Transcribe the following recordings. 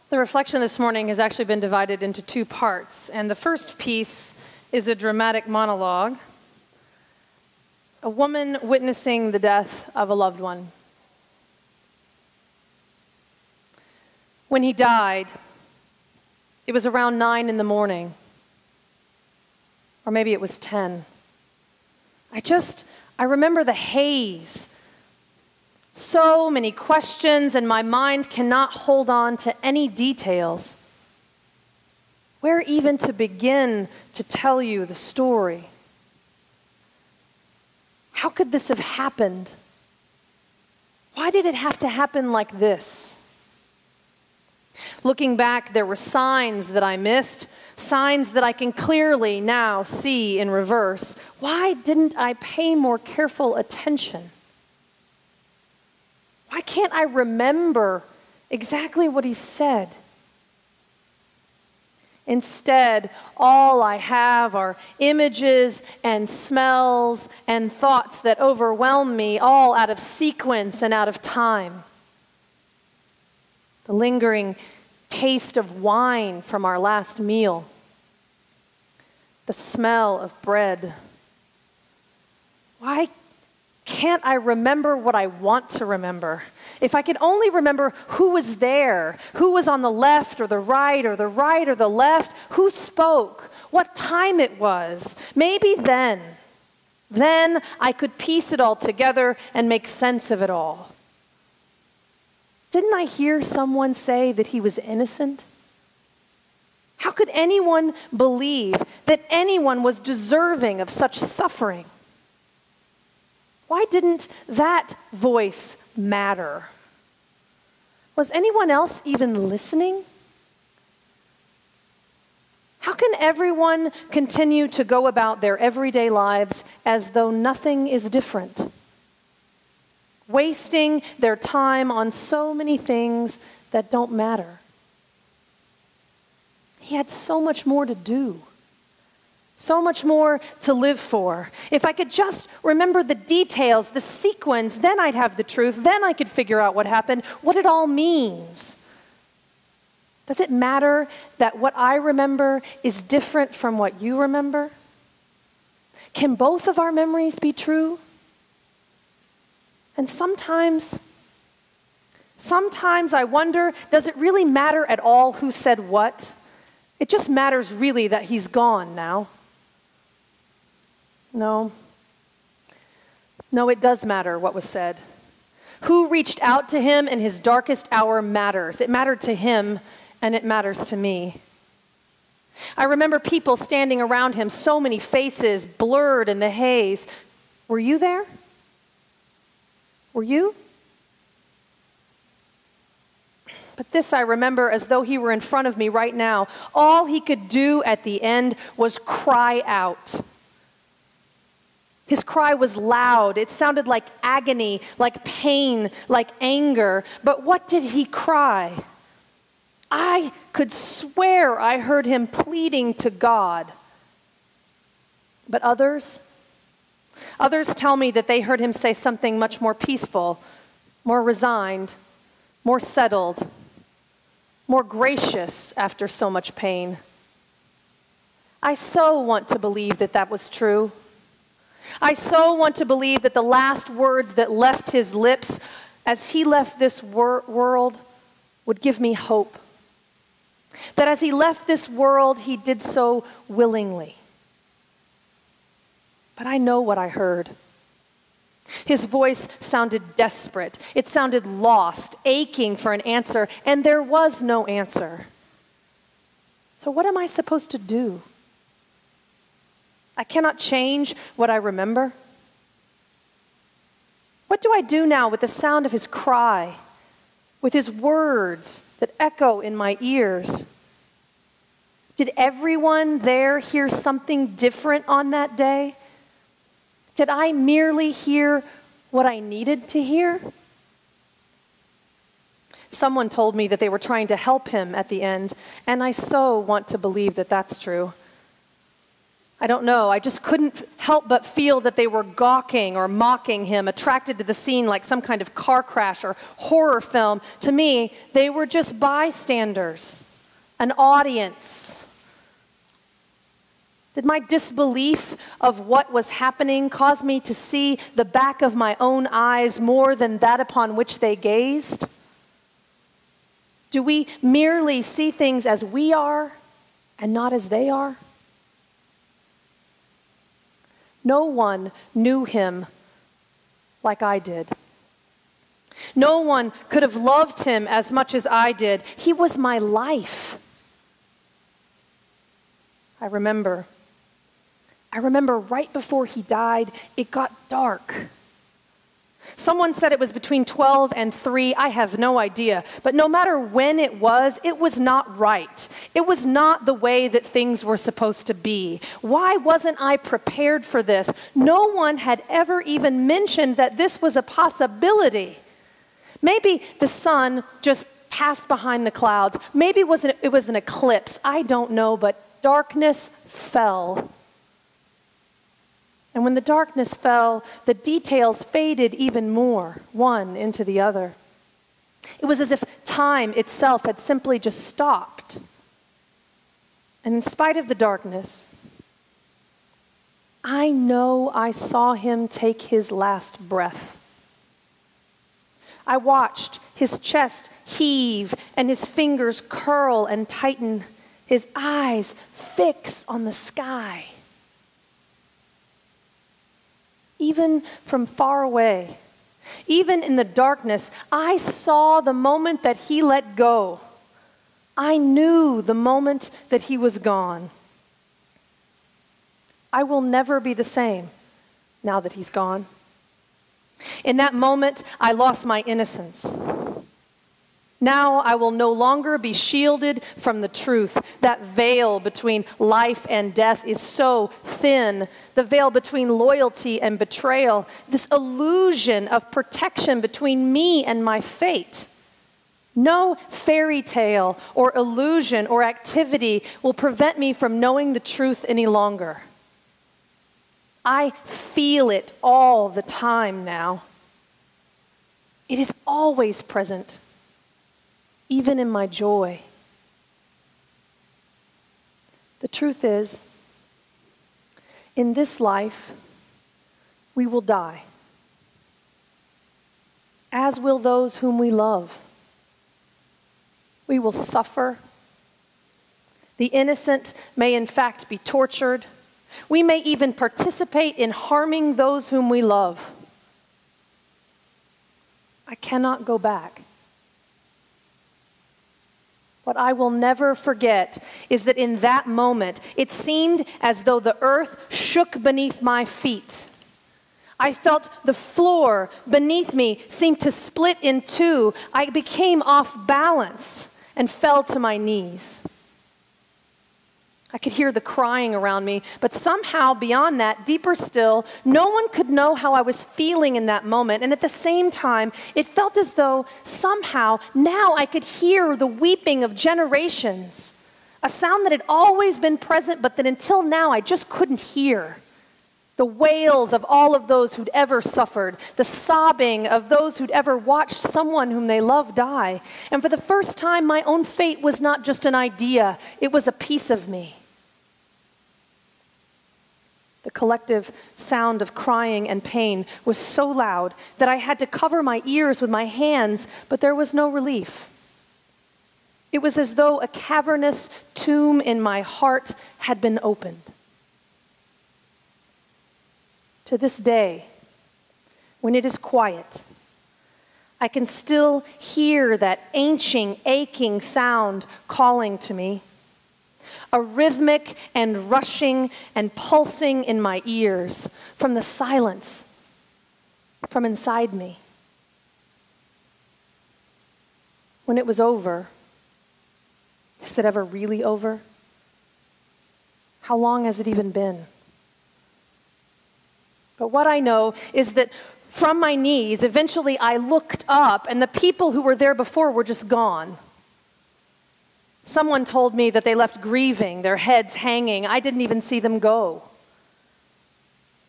The reflection this morning has actually been divided into two parts, and the first piece is a dramatic monologue, a woman witnessing the death of a loved one. When he died, it was around 9 in the morning, or maybe it was 10. I remember the haze. So many questions, and my mind cannot hold on to any details. Where even to begin to tell you the story? How could this have happened? Why did it have to happen like this? Looking back, there were signs that I missed, signs that I can clearly now see in reverse. Why didn't I pay more careful attention? Why can't I remember exactly what he said? Instead, all I have are images and smells and thoughts that overwhelm me, all out of sequence and out of time. The lingering taste of wine from our last meal. The smell of bread. Why can't I remember what I want to remember? If I could only remember who was there, who was on the left or the right or the right or the left, who spoke, what time it was, maybe then I could piece it all together and make sense of it all. Didn't I hear someone say that he was innocent? How could anyone believe that anyone was deserving of such suffering? Why didn't that voice matter? Was anyone else even listening? How can everyone continue to go about their everyday lives as though nothing is different? Wasting their time on so many things that don't matter. He had so much more to do. So much more to live for. If I could just remember the details, the sequence, then I'd have the truth. Then I could figure out what happened, what it all means. Does it matter that what I remember is different from what you remember? Can both of our memories be true? And sometimes I wonder, does it really matter at all who said what? It just matters really that he's gone now. No, it does matter what was said. Who reached out to him in his darkest hour matters. It mattered to him, and it matters to me. I remember people standing around him, so many faces blurred in the haze. Were you there? Were you? But this I remember as though he were in front of me right now. All he could do at the end was cry out. His cry was loud. It sounded like agony, like pain, like anger. But what did he cry? I could swear I heard him pleading to God. But others tell me that they heard him say something much more peaceful, more resigned, more settled, more gracious after so much pain. I so want to believe that that was true. I so want to believe that the last words that left his lips as he left this world would give me hope. That as he left this world, he did so willingly. But I know what I heard. His voice sounded desperate. It sounded lost, aching for an answer, and there was no answer. So what am I supposed to do? I cannot change what I remember. What do I do now with the sound of his cry, with his words that echo in my ears? Did everyone there hear something different on that day? Did I merely hear what I needed to hear? Someone told me that they were trying to help him at the end, and I so want to believe that that's true. I don't know. I just couldn't help but feel that they were gawking or mocking him, attracted to the scene like some kind of car crash or horror film. To me, they were just bystanders, an audience. Did my disbelief of what was happening cause me to see the back of my own eyes more than that upon which they gazed? Do we merely see things as we are and not as they are? No one knew him like I did. No one could have loved him as much as I did. He was my life. I remember right before he died, it got dark. Someone said it was between 12 and 3. I have no idea. But no matter when it was not right. It was not the way that things were supposed to be. Why wasn't I prepared for this? No one had ever even mentioned that this was a possibility. Maybe the sun just passed behind the clouds. Maybe it was an eclipse. I don't know, but darkness fell. And when the darkness fell, the details faded even more, one into the other. It was as if time itself had simply just stopped. And in spite of the darkness, I know I saw him take his last breath. I watched his chest heave and his fingers curl and tighten, his eyes fix on the sky. Even from far away, even in the darkness, I saw the moment that he let go. I knew the moment that he was gone. I will never be the same now that he's gone. In that moment, I lost my innocence. Now I will no longer be shielded from the truth. That veil between life and death is so thin. The veil between loyalty and betrayal. This illusion of protection between me and my fate. No fairy tale or illusion or activity will prevent me from knowing the truth any longer. I feel it all the time now. It is always present. Even in my joy. The truth is, in this life, we will die, as will those whom we love. We will suffer. The innocent may in fact be tortured. We may even participate in harming those whom we love. I cannot go back. What I will never forget is that in that moment, it seemed as though the earth shook beneath my feet. I felt the floor beneath me seemed to split in two. I became off balance and fell to my knees. I could hear the crying around me, but somehow beyond that, deeper still, no one could know how I was feeling in that moment. And at the same time, it felt as though somehow now I could hear the weeping of generations, a sound that had always been present, but that until now I just couldn't hear. The wails of all of those who'd ever suffered, the sobbing of those who'd ever watched someone whom they loved die. And for the first time, my own fate was not just an idea, it was a piece of me. The collective sound of crying and pain was so loud that I had to cover my ears with my hands, but there was no relief. It was as though a cavernous tomb in my heart had been opened. To this day, when it is quiet, I can still hear that ancient, aching sound calling to me. A rhythmic and rushing and pulsing in my ears from the silence, from inside me. When it was over, is it ever really over? How long has it even been? But what I know is that from my knees, eventually I looked up and the people who were there before were just gone. Someone told me that they left grieving, their heads hanging. I didn't even see them go.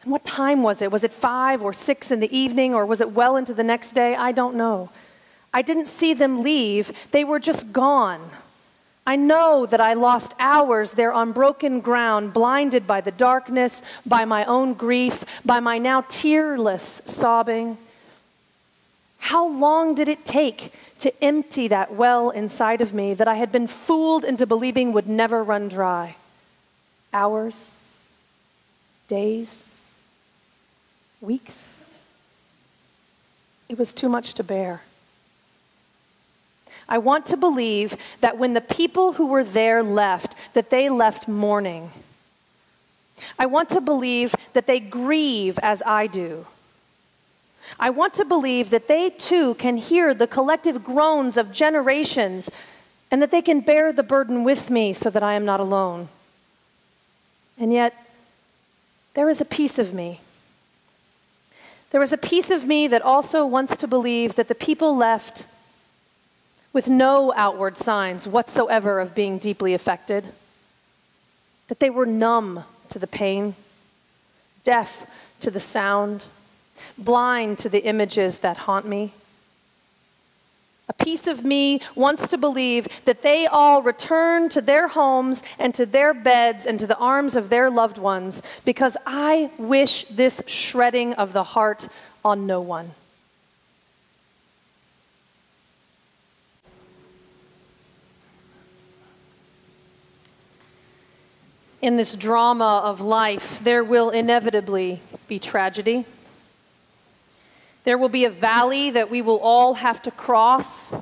And what time was it? Was it 5 or 6 in the evening, or was it well into the next day? I don't know. I didn't see them leave. They were just gone. I know that I lost hours there on broken ground, blinded by the darkness, by my own grief, by my now tearless sobbing. How long did it take to empty that well inside of me that I had been fooled into believing would never run dry? Hours? Days? Weeks? It was too much to bear. I want to believe that when the people who were there left, that they left mourning. I want to believe that they grieve as I do. I want to believe that they too can hear the collective groans of generations and that they can bear the burden with me so that I am not alone. And yet, there is a piece of me. There is a piece of me that also wants to believe that the people left with no outward signs whatsoever of being deeply affected, that they were numb to the pain, deaf to the sound, blind to the images that haunt me. A piece of me wants to believe that they all return to their homes and to their beds and to the arms of their loved ones, because I wish this shredding of the heart on no one. In this drama of life, there will inevitably be tragedy. There will be a valley that we will all have to cross.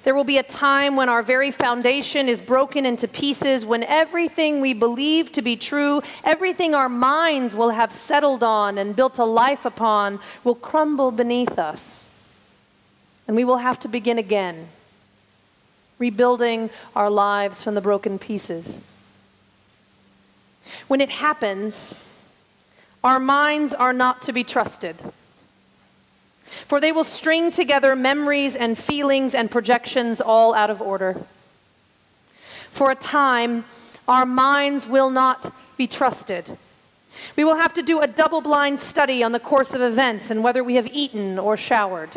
There will be a time when our very foundation is broken into pieces, when everything we believe to be true, everything our minds will have settled on and built a life upon, will crumble beneath us. And we will have to begin again, rebuilding our lives from the broken pieces. When it happens, our minds are not to be trusted, for they will string together memories and feelings and projections all out of order. For a time, our minds will not be trusted. We will have to do a double-blind study on the course of events and whether we have eaten or showered.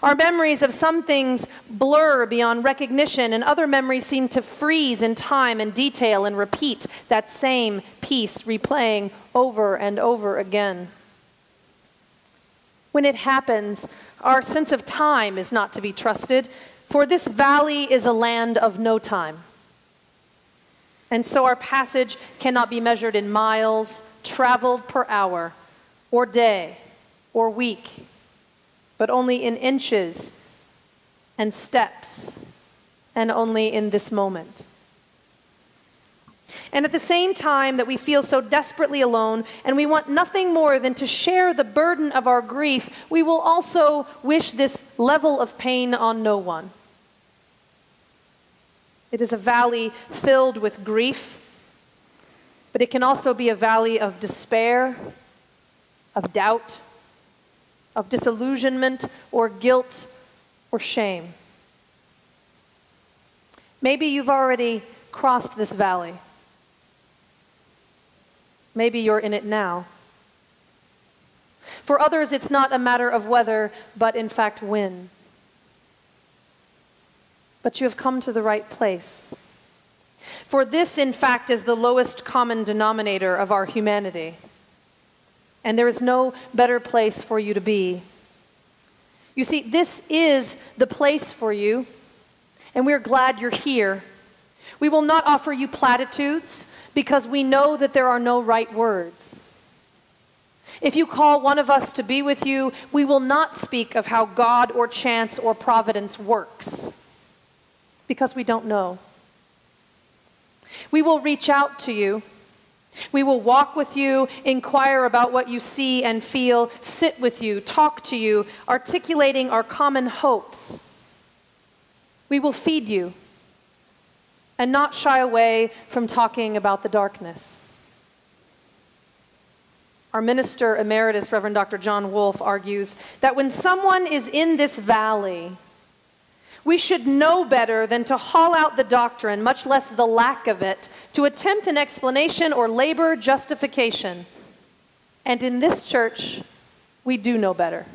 Our memories of some things blur beyond recognition, and other memories seem to freeze in time and detail and repeat that same piece, replaying over and over again. When it happens, our sense of time is not to be trusted, for this valley is a land of no time. And so our passage cannot be measured in miles, traveled per hour, or day, or week, but only in inches and steps, and only in this moment. And at the same time that we feel so desperately alone, and we want nothing more than to share the burden of our grief, we will also wish this level of pain on no one. It is a valley filled with grief, but it can also be a valley of despair, of doubt, of disillusionment or guilt or shame. Maybe you've already crossed this valley. Maybe you're in it now. For others, it's not a matter of whether, but in fact when. But you have come to the right place. For this, in fact, is the lowest common denominator of our humanity. And there is no better place for you to be. You see, this is the place for you, and we're glad you're here. We will not offer you platitudes, because we know that there are no right words. If you call one of us to be with you, we will not speak of how God or chance or providence works, because we don't know. We will reach out to you. We will walk with you, inquire about what you see and feel, sit with you, talk to you, articulating our common hopes. We will feed you and not shy away from talking about the darkness. Our Minister Emeritus, Reverend Dr. John Wolfe, argues that when someone is in this valley, We should know better than to haul out the doctrine, much less the lack of it, to attempt an explanation or labor justification. And in this church, we do know better.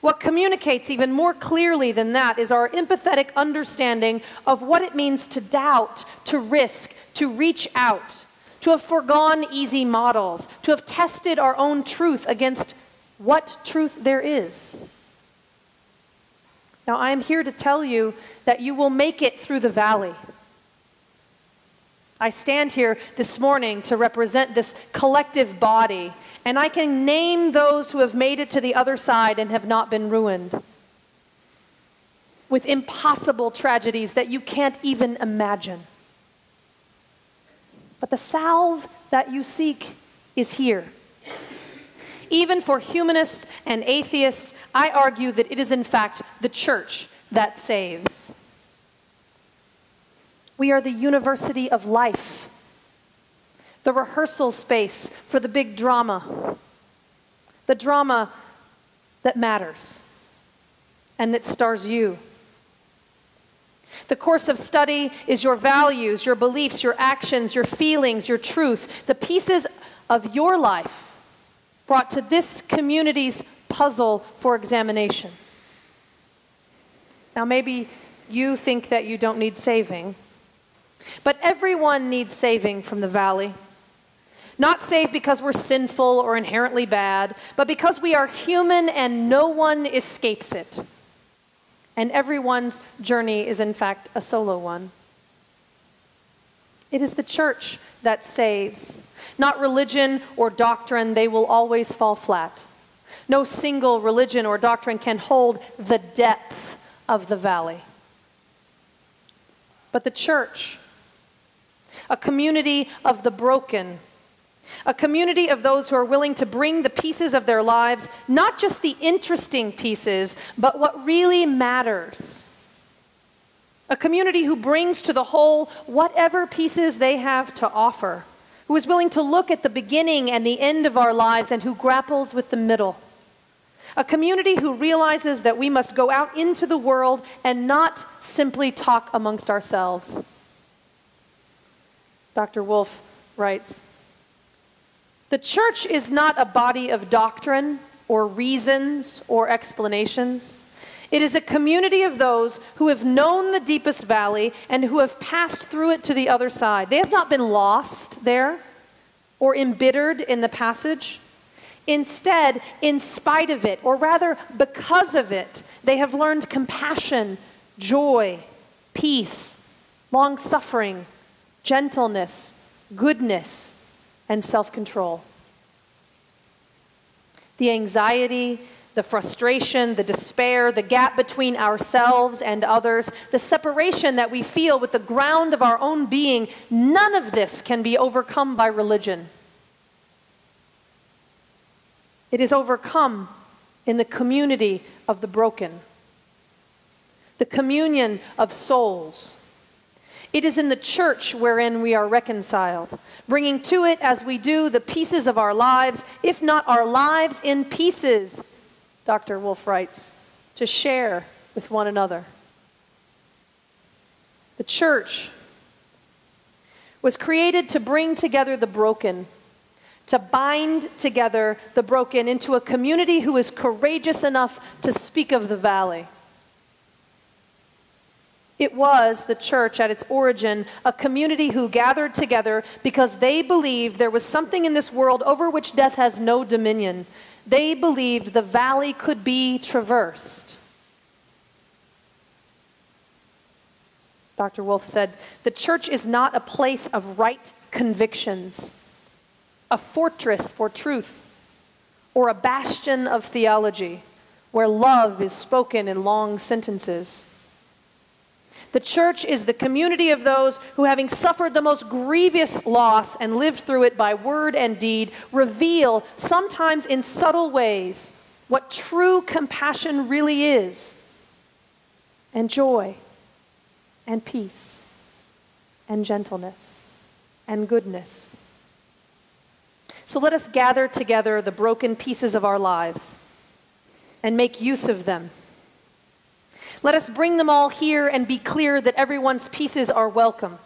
What communicates even more clearly than that is our empathetic understanding of what it means to doubt, to risk, to reach out, to have foregone easy models, to have tested our own truth against what truth there is. Now, I am here to tell you that you will make it through the valley. I stand here this morning to represent this collective body, and I can name those who have made it to the other side and have not been ruined, with impossible tragedies that you can't even imagine. But the salve that you seek is here. Even for humanists and atheists, I argue that it is in fact the church that saves. We are the university of life, the rehearsal space for the big drama, the drama that matters and that stars you. The course of study is your values, your beliefs, your actions, your feelings, your truth, the pieces of your life brought to this community's puzzle for examination. Now, maybe you think that you don't need saving, but everyone needs saving from the valley. Not saved because we're sinful or inherently bad, but because we are human and no one escapes it. And everyone's journey is in fact a solo one. It is the church that saves. Not religion or doctrine, they will always fall flat. No single religion or doctrine can hold the depth of the valley. But the church, a community of the broken, a community of those who are willing to bring the pieces of their lives, not just the interesting pieces, but what really matters. A community who brings to the whole whatever pieces they have to offer, who is willing to look at the beginning and the end of our lives and who grapples with the middle. A community who realizes that we must go out into the world and not simply talk amongst ourselves. Dr. Wolf writes, "The church is not a body of doctrine or reasons or explanations. It is a community of those who have known the deepest valley and who have passed through it to the other side. They have not been lost there or embittered in the passage. Instead, in spite of it, or rather because of it, they have learned compassion, joy, peace, long-suffering, gentleness, goodness, and self-control. The anxiety, the frustration, the despair, the gap between ourselves and others, the separation that we feel with the ground of our own being, none of this can be overcome by religion. It is overcome in the community of the broken, the communion of souls. It is in the church wherein we are reconciled, bringing to it as we do the pieces of our lives, if not our lives in pieces, Dr. Wolf writes, to share with one another. The church was created to bring together the broken, to bind together the broken into a community who is courageous enough to speak of the valley. It was, the church at its origin, a community who gathered together because they believed there was something in this world over which death has no dominion. They believed the valley could be traversed. Dr. Wolf said, "The church is not a place of right convictions, a fortress for truth, or a bastion of theology where love is spoken in long sentences. The church is the community of those who, having suffered the most grievous loss and lived through it by word and deed, reveal, sometimes in subtle ways, what true compassion really is, and joy, and peace, and gentleness, and goodness. So let us gather together the broken pieces of our lives and make use of them. Let us bring them all here and be clear that everyone's pieces are welcome,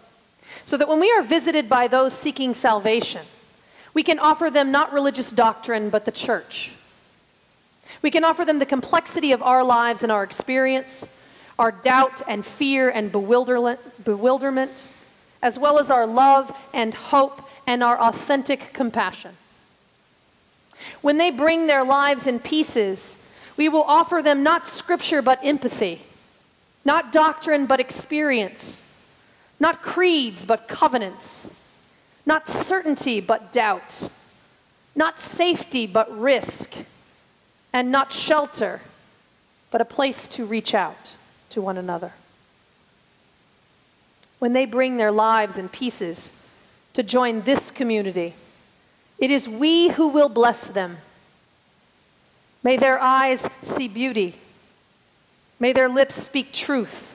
so that when we are visited by those seeking salvation, we can offer them not religious doctrine, but the church. We can offer them the complexity of our lives and our experience, our doubt and fear and bewilderment, as well as our love and hope and our authentic compassion. When they bring their lives in pieces, we will offer them not scripture but empathy, not doctrine but experience, not creeds but covenants, not certainty but doubt, not safety but risk, and not shelter but a place to reach out to one another. When they bring their lives in pieces to join this community, it is we who will bless them. May their eyes see beauty. May their lips speak truth.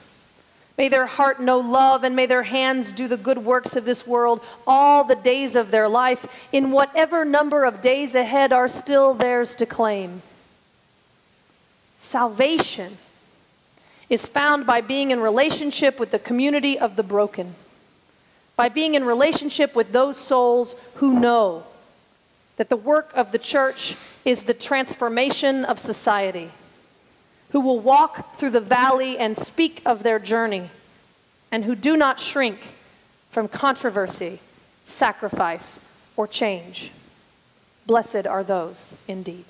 May their heart know love, and may their hands do the good works of this world all the days of their life, in whatever number of days ahead are still theirs to claim. Salvation is found by being in relationship with the community of the broken, by being in relationship with those souls who know that the work of the church is the transformation of society, who will walk through the valley and speak of their journey, and who do not shrink from controversy, sacrifice, or change. Blessed are those indeed.